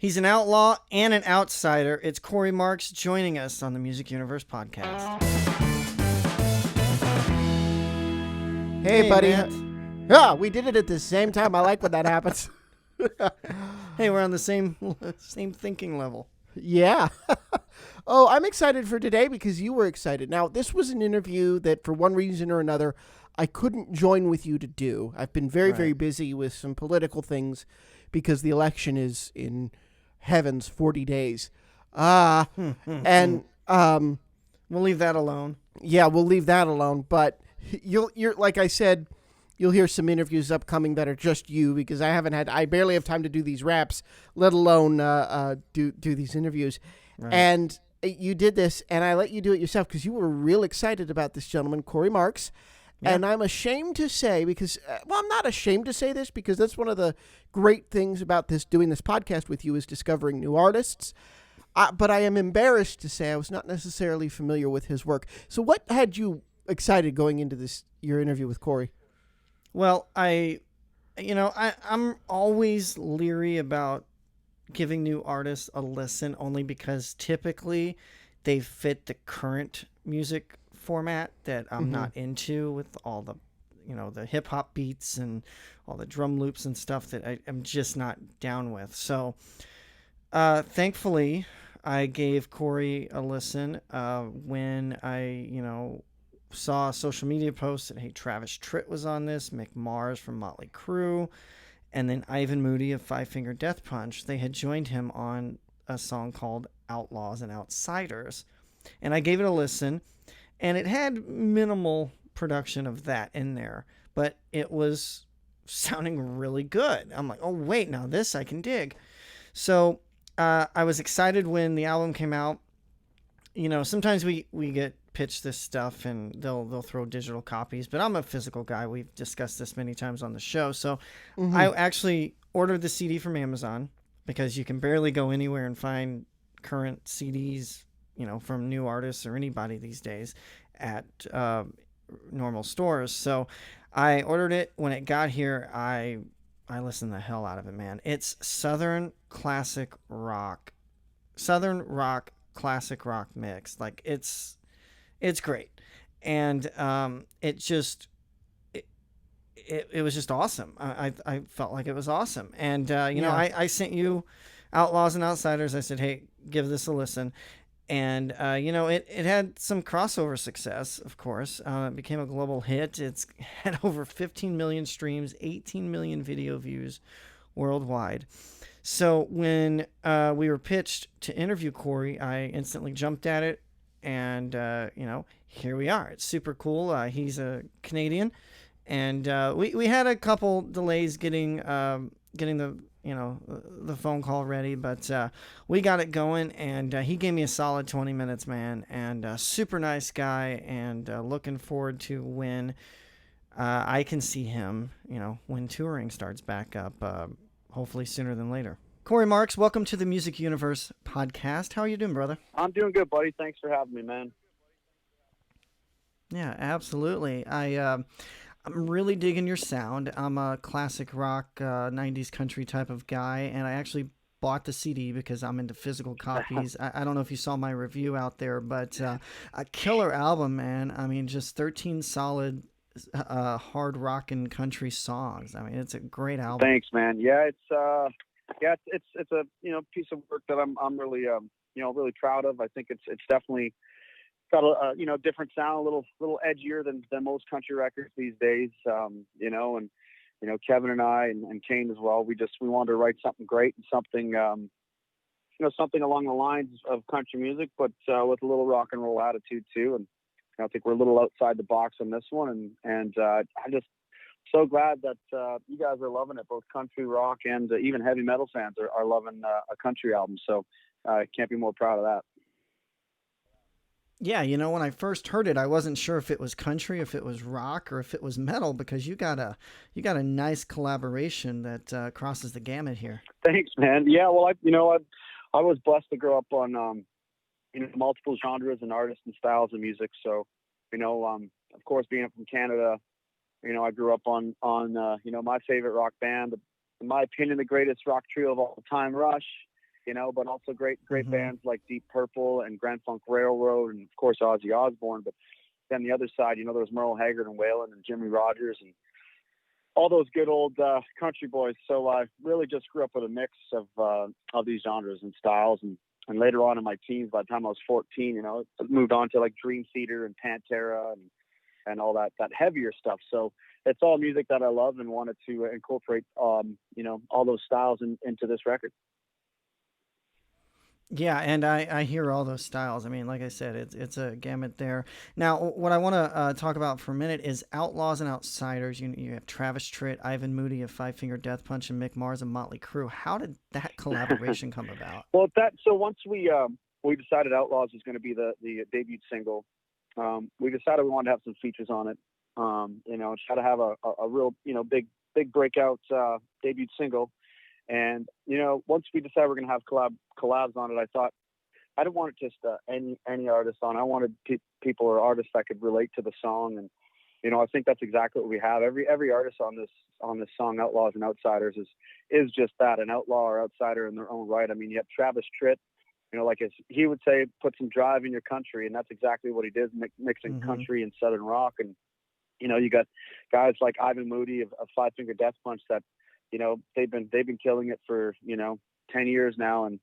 He's an outlaw and an outsider. It's Cory Marks joining us on the Music Universe podcast. Hey, buddy. Matt. We did it at the same time. I like when that happens. Hey, we're on the same thinking level. Yeah. Oh, I'm excited for today because you were excited. Now, this was an interview that for one reason or another, I couldn't join with you to do. I've been very busy with some political things because the election is in heavens 40 days. And we'll leave that alone. Yeah, we'll leave that alone. But you're like I said, you'll hear some interviews upcoming that are just you because I barely have time to do these raps, let alone do these interviews. Right. And you did this, and I let you do it yourself because you were real excited about this gentleman, Cory Marks. Yeah. And I'm ashamed to say because, I'm not ashamed to say this because that's one of the great things about doing this podcast with you is discovering new artists. But I am embarrassed to say I was not necessarily familiar with his work. So what had you excited going into your interview with Cory? Well, I'm always leery about giving new artists a listen only because typically they fit the current music format that I'm not into with all the, the hip hop beats and all the drum loops and stuff that I'm just not down with. So, thankfully I gave Cory a listen, when I, saw a social media post that, hey, Travis Tritt was on this, Mick Mars from Motley Crue, and then Ivan Moody of Five Finger Death Punch. They had joined him on a song called Outlaws and Outsiders. And I gave it a listen, and it had minimal production of that in there, but it was sounding really good. I'm like, oh, wait, now this I can dig. So I was excited when the album came out. Sometimes we get pitched this stuff and they'll throw digital copies, but I'm a physical guy. We've discussed this many times on the show. So I actually ordered the CD from Amazon because you can barely go anywhere and find current CDs, from new artists or anybody these days at normal stores. So I ordered it. When it got here, I listened the hell out of it, man. It's Southern rock, classic rock mix. Like it's great. And it was just awesome. I felt like it was awesome. And, I sent you Outlaws and Outsiders. I said, hey, give this a listen. And, it had some crossover success, of course. It became a global hit. It's had over 15 million streams, 18 million video views worldwide. So when we were pitched to interview Cory, I instantly jumped at it. And, here we are. It's super cool. He's a Canadian. And we had a couple delays getting the phone call ready, but we got it going, and he gave me a solid 20 minutes, man, and super nice guy, and looking forward to when I can see him, when touring starts back up, hopefully sooner than later. Cory Marks, welcome to the Music Universe podcast. How are you doing, brother? I'm doing good, buddy. Thanks for having me, man. Yeah, absolutely. I'm really digging your sound. I'm a classic rock, 90s country type of guy, and I actually bought the CD because I'm into physical copies. I don't know if you saw my review out there, but a killer album, man. I mean, just 13 solid hard rock and country songs. I mean, it's a great album. Thanks, man. Yeah, it's a piece of work that I'm really really proud of. I think it's definitely got a different sound, a little edgier than most country records these days. And Kevin and I and Kane as well. We wanted to write something great and something something along the lines of country music, but with a little rock and roll attitude too. And I think we're a little outside the box on this one. And I'm just so glad that you guys are loving it. Both country, rock, and even heavy metal fans are loving a country album. So I can't be more proud of that. Yeah, when I first heard it, I wasn't sure if it was country, if it was rock, or if it was metal, because you got a nice collaboration that crosses the gamut here. Thanks, man. Yeah, well, I was blessed to grow up on multiple genres and artists and styles of music. So, of course, being from Canada, I grew up on my favorite rock band, in my opinion, the greatest rock trio of all time, Rush. but also great Mm-hmm. bands like Deep Purple and Grand Funk Railroad, and of course Ozzy Osbourne. But then the other side, there was Merle Haggard and Waylon and Jimmy Rogers and all those good old country boys. So I really just grew up with a mix of these genres and styles. And later on in my teens, by the time I was 14, I moved on to like Dream Theater and Pantera and all that heavier stuff. So it's all music that I love and wanted to incorporate, all those styles into this record. Yeah, and I hear all those styles. I mean, like I said, it's a gamut there. Now, what I want to talk about for a minute is Outlaws and Outsiders. You have Travis Tritt, Ivan Moody of Five Finger Death Punch, and Mick Mars of Motley Crue. How did that collaboration come about? Well, so once we decided Outlaws was going to be the debut single, we decided we wanted to have some features on it. Try to have a real big breakout debut single. And once we decided we're going to have collabs on it, I thought I didn't want it just any artist on. I wanted people or artists that could relate to the song, and I think that's exactly what we have. Every artist on this song, Outlaws and Outsiders, is just that, an outlaw or outsider in their own right. I mean, you have Travis Tritt, like he would say, put some drive in your country, and that's exactly what he did, mixing Mm-hmm. country and southern rock. And you got guys like Ivan Moody of Five Finger Death Punch that they've been killing it for 10 years now, and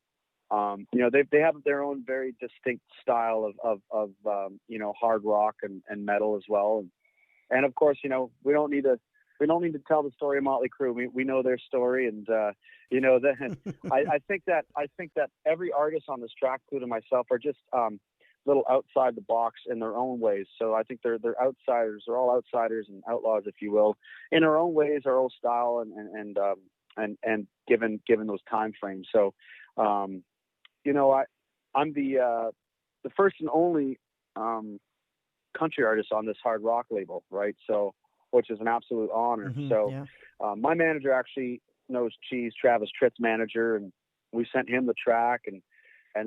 they have their own very distinct style of hard rock and metal as well, and of course we don't need to tell the story of Motley Crue. We know their story, and that I think that every artist on this track, including myself, are just little outside the box in their own ways. So I think they're outsiders. They're all outsiders and outlaws, if you will, in our own ways, our own style, and given those time frames. So, I'm the first and only country artist on this hard rock label, right? So, which is an absolute honor. Mm-hmm. So, Yeah. my manager actually knows Travis Tritt's manager, and we sent him the track, and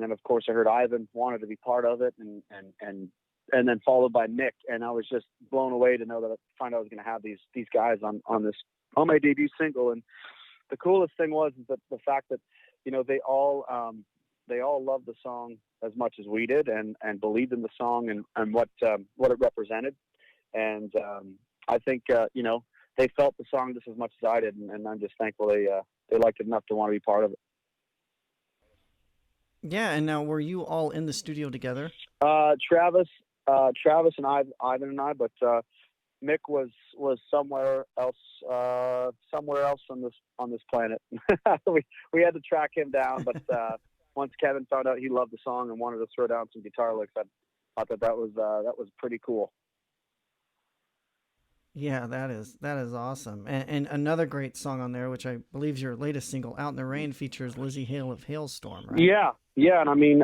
then of course I heard Ivan wanted to be part of it, and then followed by Mick, and I was just blown away to know that I was going to have these guys on my debut single. And the coolest thing is that the fact that they all loved the song as much as we did, and believed in the song and what it represented. And I think they felt the song just as much as I did, and I'm just thankful they liked it enough to want to be part of it. Yeah, and now were you all in the studio together? Travis and Ivan and I, but Mick was somewhere else on this planet. we had to track him down, but once Kevin found out he loved the song and wanted to throw down some guitar licks, I thought that was pretty cool. Yeah, that is awesome. And another great song on there, which I believe is your latest single, "Out in the Rain," features Lizzie Hale of Hailstorm, right? Yeah, and I mean,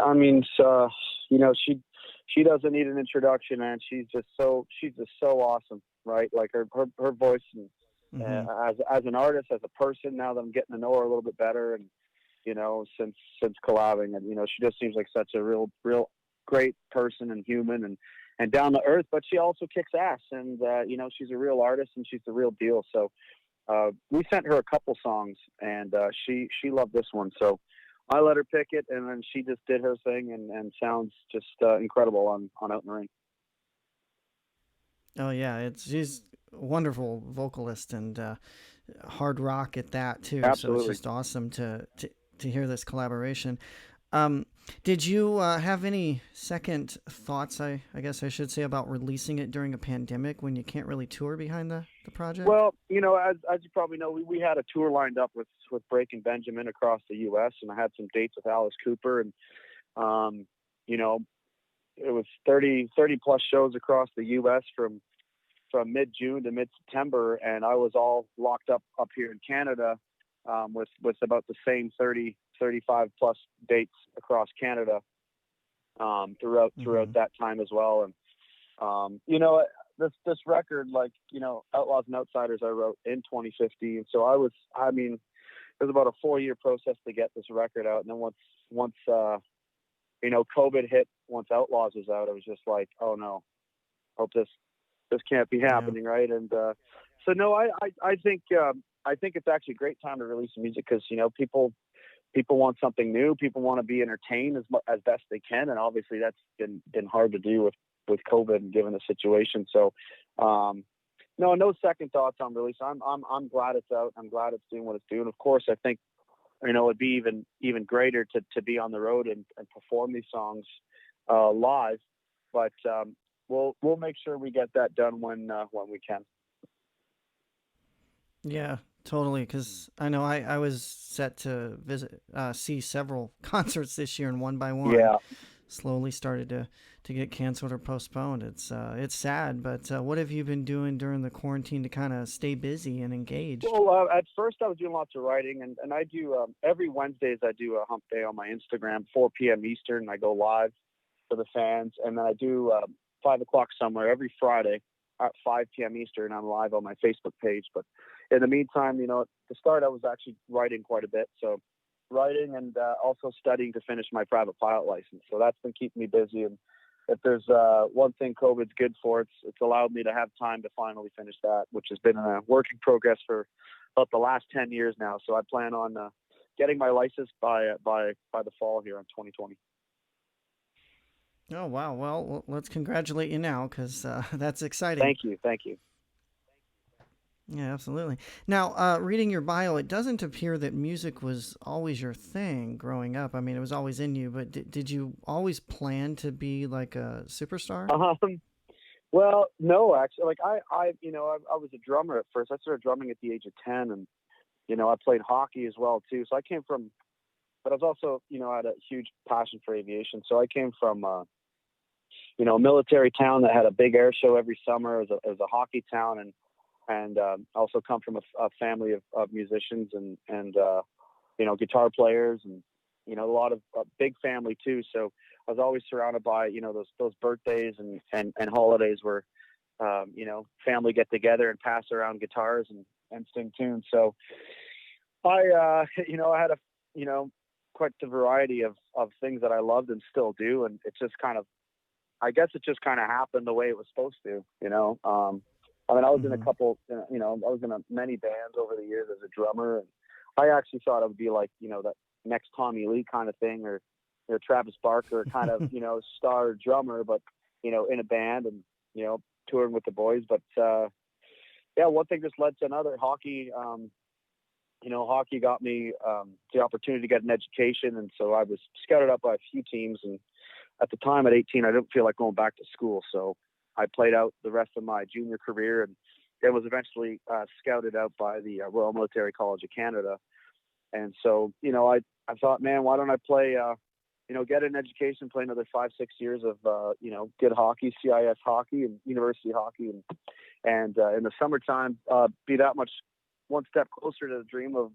she doesn't need an introduction, man. She's just so awesome, right? Like her voice, and Mm-hmm. as an artist, as a person. Now that I'm getting to know her a little bit better, and since collabing, and she just seems like such a real great person and human, and down to earth. But she also kicks ass, and she's a real artist, and she's the real deal. So we sent her a couple songs, and she loved this one. So I let her pick it, and then she just did her thing, and sounds just incredible on Out in the Rain. Oh yeah, she's a wonderful vocalist and hard rock at that too. So it's Absolutely. just awesome to hear this collaboration. Um, did you have any second thoughts? I guess I should say, about releasing it during a pandemic when you can't really tour behind the project. Well, as you probably know, we had a tour lined up with Breaking Benjamin across the U.S., and I had some dates with Alice Cooper, and it was 30 plus shows across the U.S. from mid-June to mid-September, and I was all locked up here in Canada with about the same 35 plus dates across Canada throughout that time as well. And this record, like Outlaws and Outsiders, I wrote in 2015. So it was about a 4-year process to get this record out. And then once COVID hit, once Outlaws was out, I was just like, oh no, hope this can't be happening, right? And so no, I think it's actually a great time to release music, because people people want something new. People want to be entertained as best they can, and obviously that's been hard to do with COVID and given the situation. So, no second thoughts on release. I'm glad it's out. I'm glad it's doing what it's doing. Of course, I think it'd be even greater to be on the road and perform these songs live. But we'll make sure we get that done when we can. Yeah, totally. Because I know I was set to see several concerts this year, and one by one, Yeah. slowly started to get canceled or postponed. It's sad, but what have you been doing during the quarantine to kind of stay busy and engaged? Well, at first I was doing lots of writing, and I do every Wednesdays I do a hump day on my Instagram, 4 p.m. Eastern. I go live for the fans, and then I do 5 o'clock somewhere every Friday at 5 p.m. Eastern. I'm live on my Facebook page. But in the meantime, at the start I was actually writing quite a bit. So writing and also studying to finish my private pilot license. So that's been keeping me busy. And if there's one thing COVID's good for, it's allowed me to have time to finally finish that, which has been a work in progress for about the last 10 years now. So I plan on getting my license by the fall here in 2020. Oh, wow. Well, let's congratulate you now, because that's exciting. Thank you. Yeah, absolutely. Now, reading your bio, it doesn't appear that music was always your thing growing up. I mean, it was always in you, but did you always plan to be like a superstar? Well, no, actually, like I was a drummer at first. I started drumming at the age of 10, and I played hockey as well too. So I came from, but I was also, I had a huge passion for aviation. So I came from, a military town that had a big air show every summer. It was a hockey town, and also come from a family of musicians and guitar players, and a lot of big family too. So I was always surrounded by those birthdays and holidays where family get together and pass around guitars and sing tunes. So I I had quite the variety of things that I loved and still do, and it just kind of, I guess it just kind of happened the way it was supposed to. I mean, I was in a couple, I was in many bands over the years as a drummer, and I actually thought it would be like, that next Tommy Lee kind of thing, or Travis Barker kind of, star drummer, but, in a band and, touring with the boys. But, yeah, one thing just led to another. Hockey got me the opportunity to get an education. And so I was scouted up by a few teams. And at the time at 18, I didn't feel like going back to school. So I played out the rest of my junior career, and it was eventually scouted out by the Royal Military College of Canada. And so, I thought, man, why don't I play, get an education, play another 5-6 years of, good hockey, CIS hockey and university hockey. And in the summertime, be that much one step closer to the dream of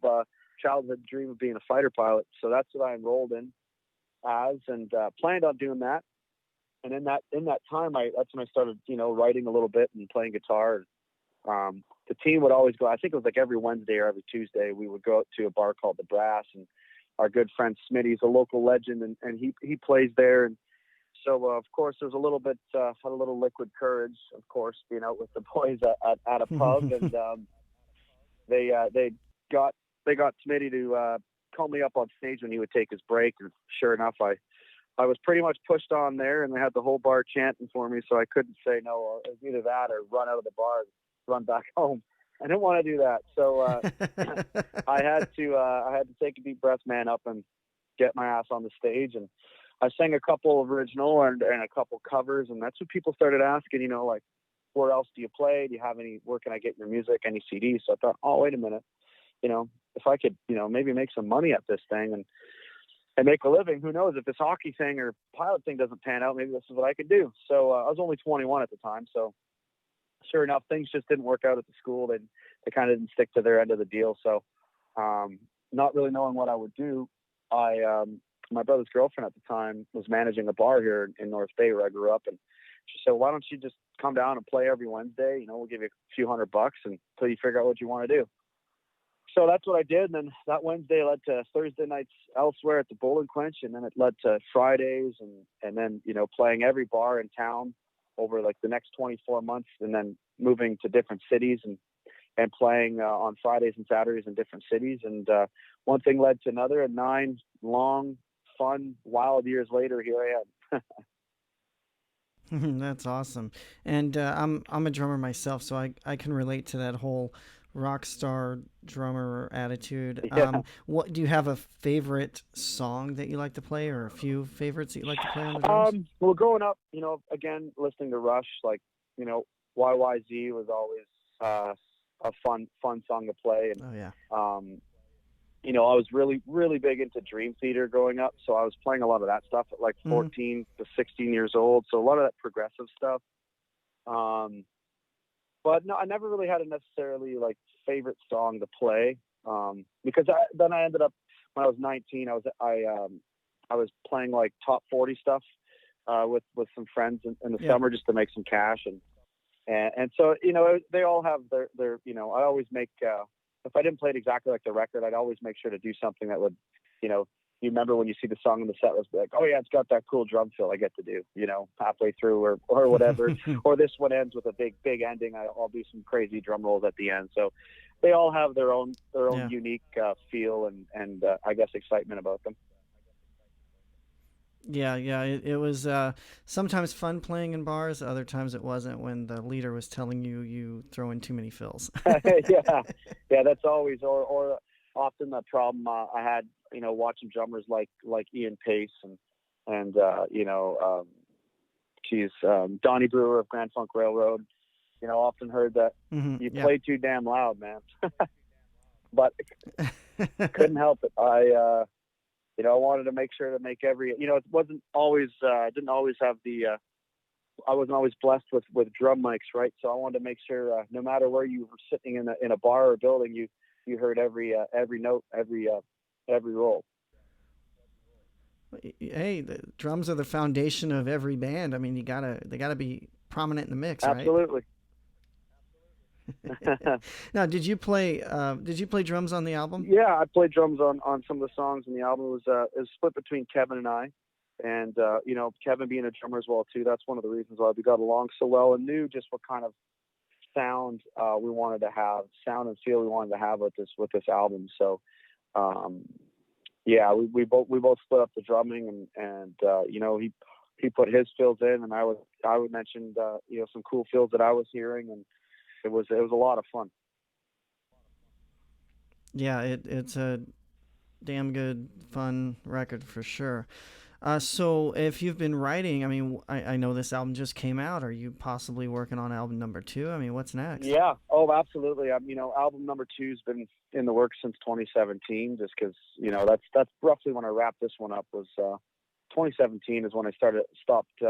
childhood dream of being a fighter pilot. So that's what I enrolled in as, and planned on doing that. And in that time, that's when I started, writing a little bit and playing guitar. The team would always go, I think it was like every Wednesday or every Tuesday, we would go out to a bar called the Brass, and our good friend Smitty's a local legend, and he plays there. And so, of course, there was a little bit, had a little liquid courage, of course, being out with the boys at a pub. And they got Smitty to call me up on stage when he would take his break. And sure enough, I was pretty much pushed on there, and they had the whole bar chanting for me, so I couldn't say no. It was either that or run out of the bar and run back home. I didn't want to do that, so I had to take a deep breath, man up, and get my ass on the stage. And I sang a couple of original and a couple covers, and that's when people started asking, like, where else do you play? Do you have where can I get your music, any CDs? So I thought, oh, wait a minute, if I could, maybe make some money at this thing and make a living. Who knows, if this hockey thing or pilot thing doesn't pan out, maybe this is what I could do. So I was only 21 at the time. So sure enough, things just didn't work out at the school. They kind of didn't stick to their end of the deal. So not really knowing what I would do, my brother's girlfriend at the time was managing a bar here in North Bay where I grew up. And she said, why don't you just come down and play every Wednesday? We'll give you a few $100 until you figure out what you want to do. So that's what I did. And then that Wednesday led to Thursday nights elsewhere at the Bowling Quench. And then it led to Fridays and then, playing every bar in town over like the next 24 months, and then moving to different cities and, and playing on Fridays and Saturdays in different cities. And one thing led to another, and 9 long, fun, wild years later, here I am. That's awesome. And I'm a drummer myself, so I can relate to that whole rock star drummer attitude. Yeah. What do you have a favorite song that you like to play, or a few favorites that you like to play on the drums? Well, growing up, again, listening to Rush, like, you know, YYZ was always a fun song to play. And Oh yeah. I was really, really big into Dream Theater growing up. So I was playing a lot of that stuff at like Hmm. 14 to 16 years old. So a lot of that progressive stuff. Um, but no, I never really had a necessarily like favorite song to play. Because then I ended up, when I was 19, I was playing like top 40 stuff, with some friends in the Yeah. summer just to make some cash. And so, they all have their, I always make, if I didn't play it exactly like the record, I'd always make sure to do something that would, you remember when you see the song in the set list, like, oh yeah, it's got that cool drum fill I get to do, halfway through or whatever. Or this one ends with a big ending. I'll do some crazy drum rolls at the end. So they all have their own Yeah. unique feel and I guess excitement about them. Yeah, yeah. It was sometimes fun playing in bars. Other times it wasn't when the leader was telling you throw in too many fills. Yeah, that's always or often the problem I had, watching drummers like Ian Pace and Donnie Brewer of Grand Funk Railroad. Often heard that you Yeah. play too damn loud, man. But couldn't help it. I wanted to make sure to make every. It wasn't always. Didn't always have the. I wasn't always blessed with drum mics, right? So I wanted to make sure, no matter where you were sitting in a bar or building, you heard every note, every roll. Hey, the drums are the foundation of every band. I mean, they gotta be prominent in the mix, right? Absolutely. Now, did you play drums on the album? Yeah, I played drums on some of the songs in the album. It was split between Kevin and I, and Kevin being a drummer as well too. That's one of the reasons why we got along so well and knew just what kind of sound we wanted to have, sound and feel we wanted to have with this album. So um, yeah, we both split up the drumming and he put his fills in and I would mention some cool fills that I was hearing, and it was a lot of fun. Yeah, it's a damn good, fun record for sure. So if you've been writing, I mean, I know this album just came out. Are you possibly working on album number two? I mean, what's next? Yeah. Oh, absolutely. Album number two's been in the works since 2017, just because that's roughly when I wrapped this one up. Was 2017 is when I stopped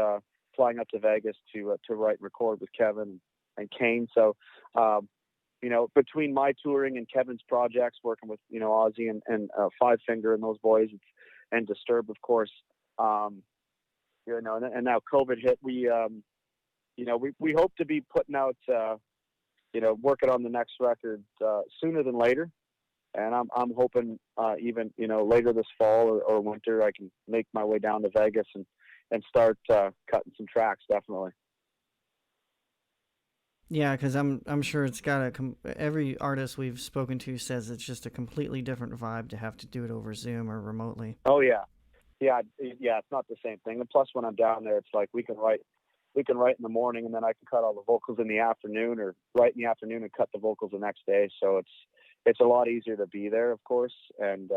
flying up to Vegas to write and record with Kevin and Kane. So, between my touring and Kevin's projects, working with Ozzy and Five Finger and those boys, and Disturbed, of course. And now COVID hit. We hope to be putting out, working on the next record sooner than later. And I'm hoping even later this fall or winter I can make my way down to Vegas and start cutting some tracks. Definitely. Yeah, because I'm sure it's got every artist we've spoken to says it's just a completely different vibe to have to do it over Zoom or remotely. Oh yeah. It's not the same thing. And plus, when I'm down there, it's like we can write in the morning, and then I can cut all the vocals in the afternoon, or write in the afternoon and cut the vocals the next day. So it's a lot easier to be there, of course. And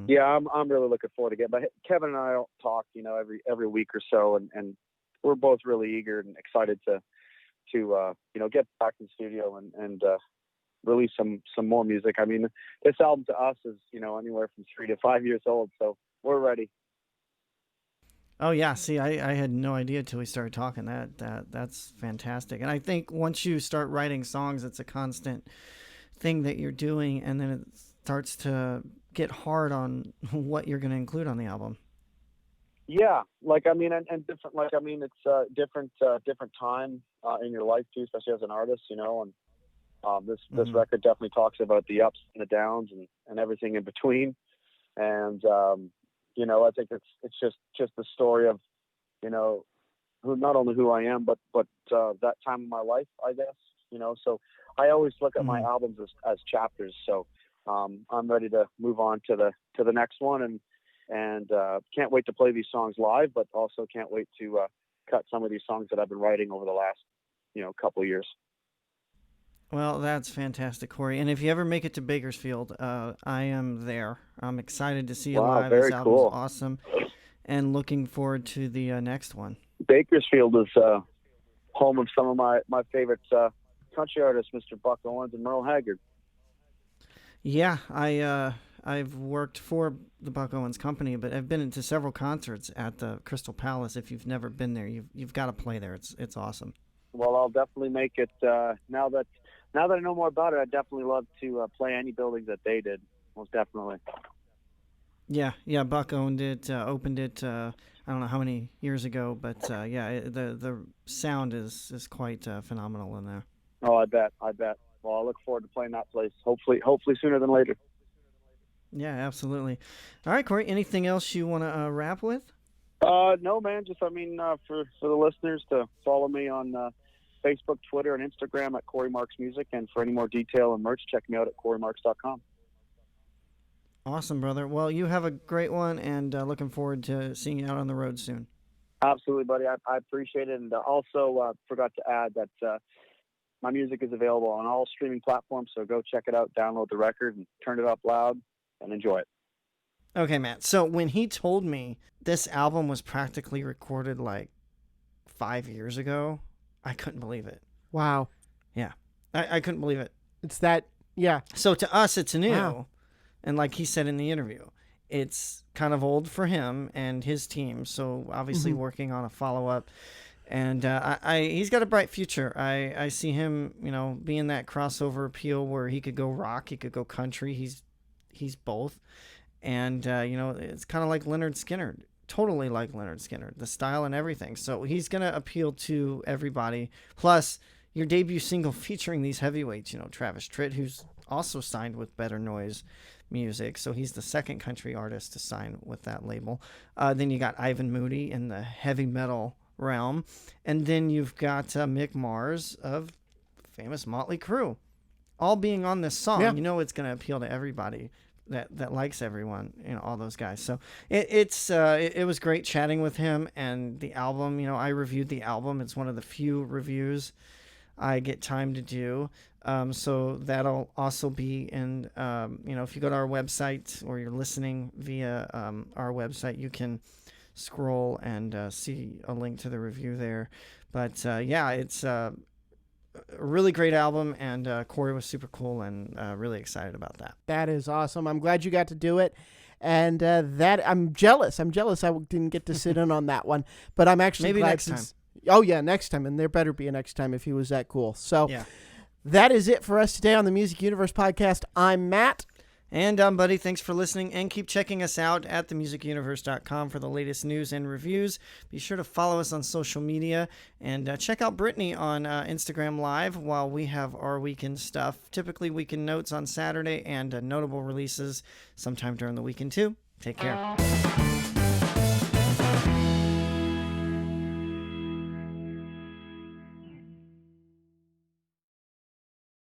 yeah, I'm really looking forward to getting. But Kevin and I talk, every week or so, and we're both really eager and excited to get back in the studio and release some more music. I mean, this album to us is anywhere from 3 to 5 years old, so we're ready. Oh yeah, see, I had no idea till we started talking. That's fantastic. And I think once you start writing songs, it's a constant thing that you're doing, and then it starts to get hard on what you're going to include on the album. Yeah, and different. It's different time in your life too, especially as an artist, And this record definitely talks about the ups and the downs and everything in between. And I think it's just the story of not only who I am, but that time of my life, I guess. So I always look at my Mhm. albums as chapters. So I'm ready to move on to the next one, and can't wait to play these songs live, but also can't wait to cut some of these songs that I've been writing over the last couple of years. Well, that's fantastic, Cory. And if you ever make it to Bakersfield, I am there. I'm excited to see you Wow, live. This very album's cool. awesome, and looking forward to the next one. Bakersfield is home of some of my favorite country artists, Mr. Buck Owens and Merle Haggard. Yeah, I've worked for the Buck Owens Company, but I've been into several concerts at the Crystal Palace. If you've never been there, you've got to play there. It's awesome. Well, I'll definitely make it. Now that I know more about it, I'd definitely love to play any building that they did. Most definitely. Yeah. Buck owned it, opened it. I don't know how many years ago, but the sound is quite phenomenal in there. Oh, I bet. Well, I look forward to playing that place. Hopefully sooner than later. Yeah, absolutely. All right, Cory. Anything else you want to wrap with? No, man. Just for the listeners to follow me on Facebook, Twitter, and Instagram at Cory Marks Music, and for any more detail and merch, check me out at CoryMarks.com. Awesome, brother. Well, you have a great one, and looking forward to seeing you out on the road soon. Absolutely, buddy. I appreciate it, and also forgot to add that my music is available on all streaming platforms. So go check it out, download the record, and turn it up loud and enjoy it. Okay, Matt. So when he told me this album was practically recorded like 5 years ago, I couldn't believe it. Wow. Yeah, I couldn't believe it. It's that, yeah. So to us, it's new. Wow. And like he said in the interview, it's kind of old for him and his team. So obviously working on a follow-up. And he's got a bright future. I see him, being that crossover appeal where he could go rock, he could go country. He's both. And, it's kind of like Lynyrd Skynyrd. Totally like Lynyrd Skynyrd. The style and everything. So he's going to appeal to everybody. Plus, your debut single featuring these heavyweights, Travis Tritt, who's also signed with Better Noise Music. So he's the second country artist to sign with that label. Then you got Ivan Moody in the heavy metal realm. And then you've got Mick Mars of famous Motley Crue. All being on this song, Yeah. it's going to appeal to everybody that likes everyone, all those guys. So it was great chatting with him, and the album, I reviewed the album. It's one of the few reviews I get time to do. So that'll also be in, if you go to our website or you're listening via our website, you can scroll and see a link to the review there. But it's a really great album, and Cory was super cool, and really excited about that. That is awesome. I'm glad you got to do it. And that I'm jealous. I didn't get to sit in on that one, but I'm actually Maybe glad next time. Oh yeah, next time, and there better be a next time if he was that cool. So Yeah. that is it for us today on the Music Universe podcast. I'm Matt. And Buddy, thanks for listening, and keep checking us out at themusicuniverse.com for the latest news and reviews. Be sure to follow us on social media, and check out Brittany on Instagram Live while we have our weekend stuff. Typically weekend notes on Saturday, and notable releases sometime during the weekend too. Take care.